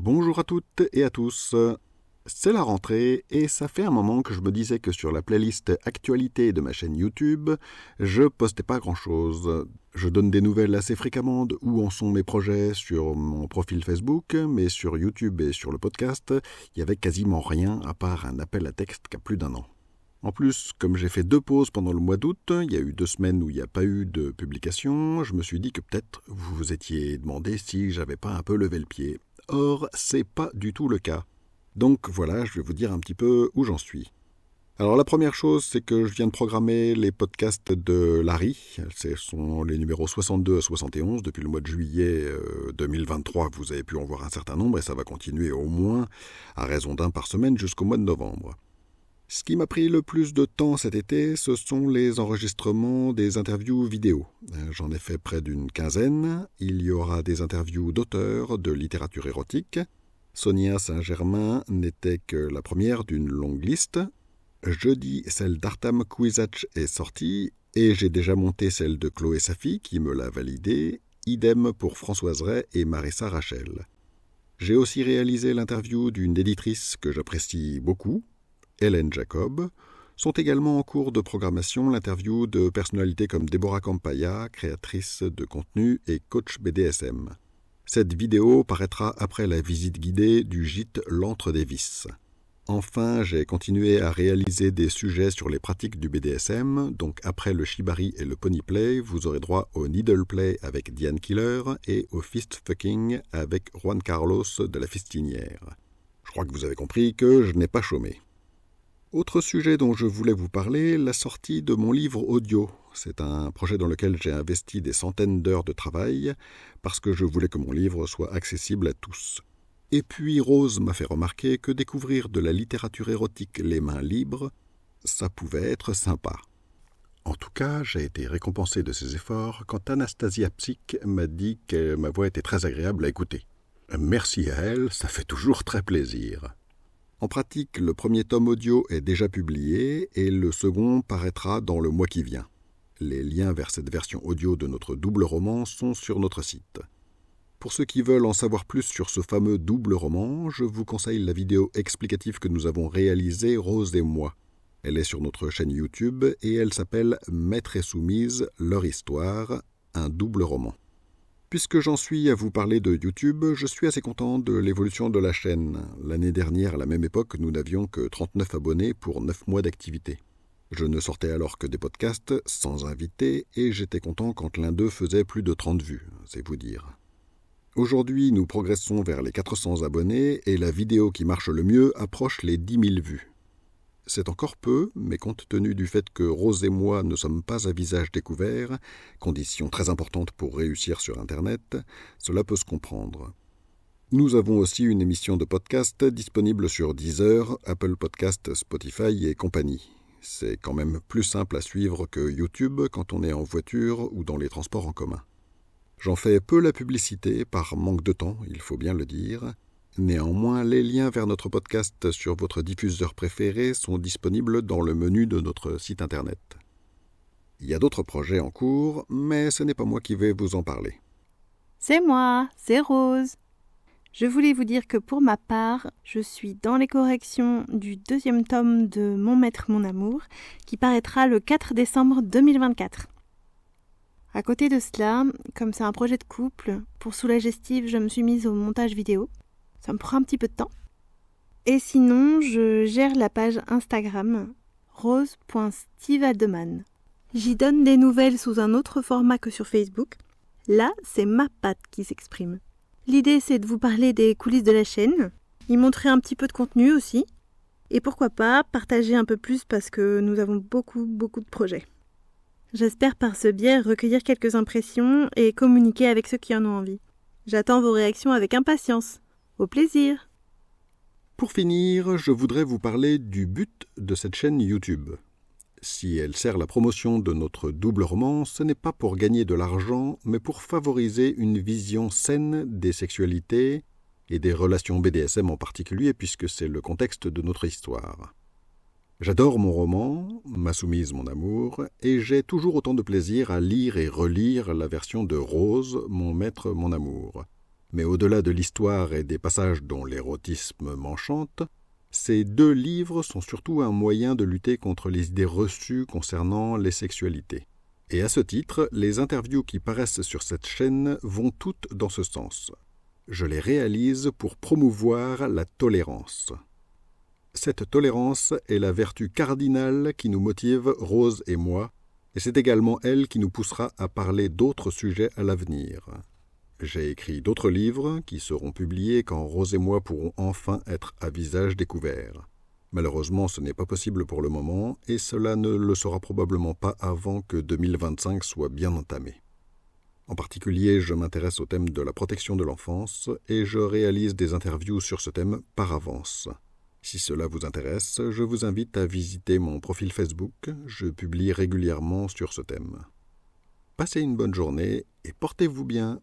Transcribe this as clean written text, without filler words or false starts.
Bonjour à toutes et à tous. C'est la rentrée et ça fait un moment que je me disais que sur la playlist actualité de ma chaîne YouTube, je postais pas grand-chose. Je donne des nouvelles assez fréquemment de où en sont mes projets sur mon profil Facebook, mais sur YouTube et sur le podcast, il y avait quasiment rien à part un appel à texte qu'a plus d'un an. En plus, comme j'ai fait 2 pauses pendant le mois d'août, il y a eu 2 semaines où il n'y a pas eu de publication, je me suis dit que peut-être vous vous étiez demandé si j'avais pas un peu levé le pied. Or, c'est pas du tout le cas. Donc voilà, je vais vous dire un petit peu où j'en suis. Alors la première chose, c'est que je viens de programmer les podcasts de Larry. Ce sont les numéros 62 à 71. Depuis le mois de juillet 2023, vous avez pu en voir un certain nombre et ça va continuer au moins à raison d'un par semaine jusqu'au mois de novembre. Ce qui m'a pris le plus de temps cet été, ce sont les enregistrements des interviews vidéo. J'en ai fait près d'une quinzaine. Il y aura des interviews d'auteurs de littérature érotique. Sonia Saint-Germain n'était que la première d'une longue liste. Jeudi, celle d'Artam Kwiatkowski est sortie et j'ai déjà monté celle de Chloé Safi qui me l'a validée. Idem pour Françoise Ray et Marissa Rachel. J'ai aussi réalisé l'interview d'une éditrice que j'apprécie beaucoup, Hélène Jacob. Sont également en cours de programmation l'interview de personnalités comme Deborah Campaya, créatrice de contenu et coach BDSM. Cette vidéo paraîtra après la visite guidée du gîte L'Antre des Vices. Enfin, j'ai continué à réaliser des sujets sur les pratiques du BDSM, donc après le shibari et le pony play, vous aurez droit au needle play avec Diane Killer et au fist fucking avec Juan Carlos de la Fistinière. Je crois que vous avez compris que je n'ai pas chômé. Autre sujet dont je voulais vous parler, la sortie de mon livre audio. C'est un projet dans lequel j'ai investi des centaines d'heures de travail parce que je voulais que mon livre soit accessible à tous. Et puis Rose m'a fait remarquer que découvrir de la littérature érotique les mains libres, ça pouvait être sympa. En tout cas, j'ai été récompensé de ses efforts quand Anastasia Psych m'a dit que ma voix était très agréable à écouter. Merci à elle, ça fait toujours très plaisir. En pratique, le premier tome audio est déjà publié et le second paraîtra dans le mois qui vient. Les liens vers cette version audio de notre double roman sont sur notre site. Pour ceux qui veulent en savoir plus sur ce fameux double roman, je vous conseille la vidéo explicative que nous avons réalisée, Rose et moi. Elle est sur notre chaîne YouTube et elle s'appelle « Maître et soumise, leur histoire, un double roman ». Puisque j'en suis à vous parler de YouTube, je suis assez content de l'évolution de la chaîne. L'année dernière, à la même époque, nous n'avions que 39 abonnés pour 9 mois d'activité. Je ne sortais alors que des podcasts sans invité et j'étais content quand l'un d'eux faisait plus de 30 vues, c'est vous dire. Aujourd'hui, nous progressons vers les 400 abonnés et la vidéo qui marche le mieux approche les 10 000 vues. C'est encore peu, mais compte tenu du fait que Rose et moi ne sommes pas à visage découvert, condition très importante pour réussir sur Internet, cela peut se comprendre. Nous avons aussi une émission de podcast disponible sur Deezer, Apple Podcast, Spotify et compagnie. C'est quand même plus simple à suivre que YouTube quand on est en voiture ou dans les transports en commun. J'en fais peu la publicité par manque de temps, il faut bien le dire. Néanmoins, les liens vers notre podcast sur votre diffuseur préféré sont disponibles dans le menu de notre site internet. Il y a d'autres projets en cours, mais ce n'est pas moi qui vais vous en parler. C'est moi, c'est Rose. Je voulais vous dire que pour ma part, je suis dans les corrections du 2e tome de Mon Maître, Mon Amour, qui paraîtra le 4 décembre 2024. À côté de cela, comme c'est un projet de couple, pour soulager Steve, je me suis mise au montage vidéo. Ça me prend un petit peu de temps. Et sinon, je gère la page Instagram rose.stevealdeman. J'y donne des nouvelles sous un autre format que sur Facebook. Là, c'est ma patte qui s'exprime. L'idée, c'est de vous parler des coulisses de la chaîne, y montrer un petit peu de contenu aussi, et pourquoi pas partager un peu plus parce que nous avons beaucoup de projets. J'espère par ce biais recueillir quelques impressions et communiquer avec ceux qui en ont envie. J'attends vos réactions avec impatience. Au plaisir! Pour finir, je voudrais vous parler du but de cette chaîne YouTube. Si elle sert la promotion de notre double roman, ce n'est pas pour gagner de l'argent, mais pour favoriser une vision saine des sexualités et des relations BDSM en particulier, puisque c'est le contexte de notre histoire. J'adore mon roman, Ma soumise, mon amour, et j'ai toujours autant de plaisir à lire et relire la version de Rose, Mon maître, mon amour. Mais au-delà de l'histoire et des passages dont l'érotisme m'enchante, ces 2 livres sont surtout un moyen de lutter contre les idées reçues concernant les sexualités. Et à ce titre, les interviews qui paraissent sur cette chaîne vont toutes dans ce sens. Je les réalise pour promouvoir la tolérance. Cette tolérance est la vertu cardinale qui nous motive, Rose et moi, et c'est également elle qui nous poussera à parler d'autres sujets à l'avenir. J'ai écrit d'autres livres qui seront publiés quand Rose et moi pourront enfin être à visage découvert. Malheureusement, ce n'est pas possible pour le moment, et cela ne le sera probablement pas avant que 2025 soit bien entamé. En particulier, je m'intéresse au thème de la protection de l'enfance, et je réalise des interviews sur ce thème par avance. Si cela vous intéresse, je vous invite à visiter mon profil Facebook, je publie régulièrement sur ce thème. Passez une bonne journée et portez-vous bien.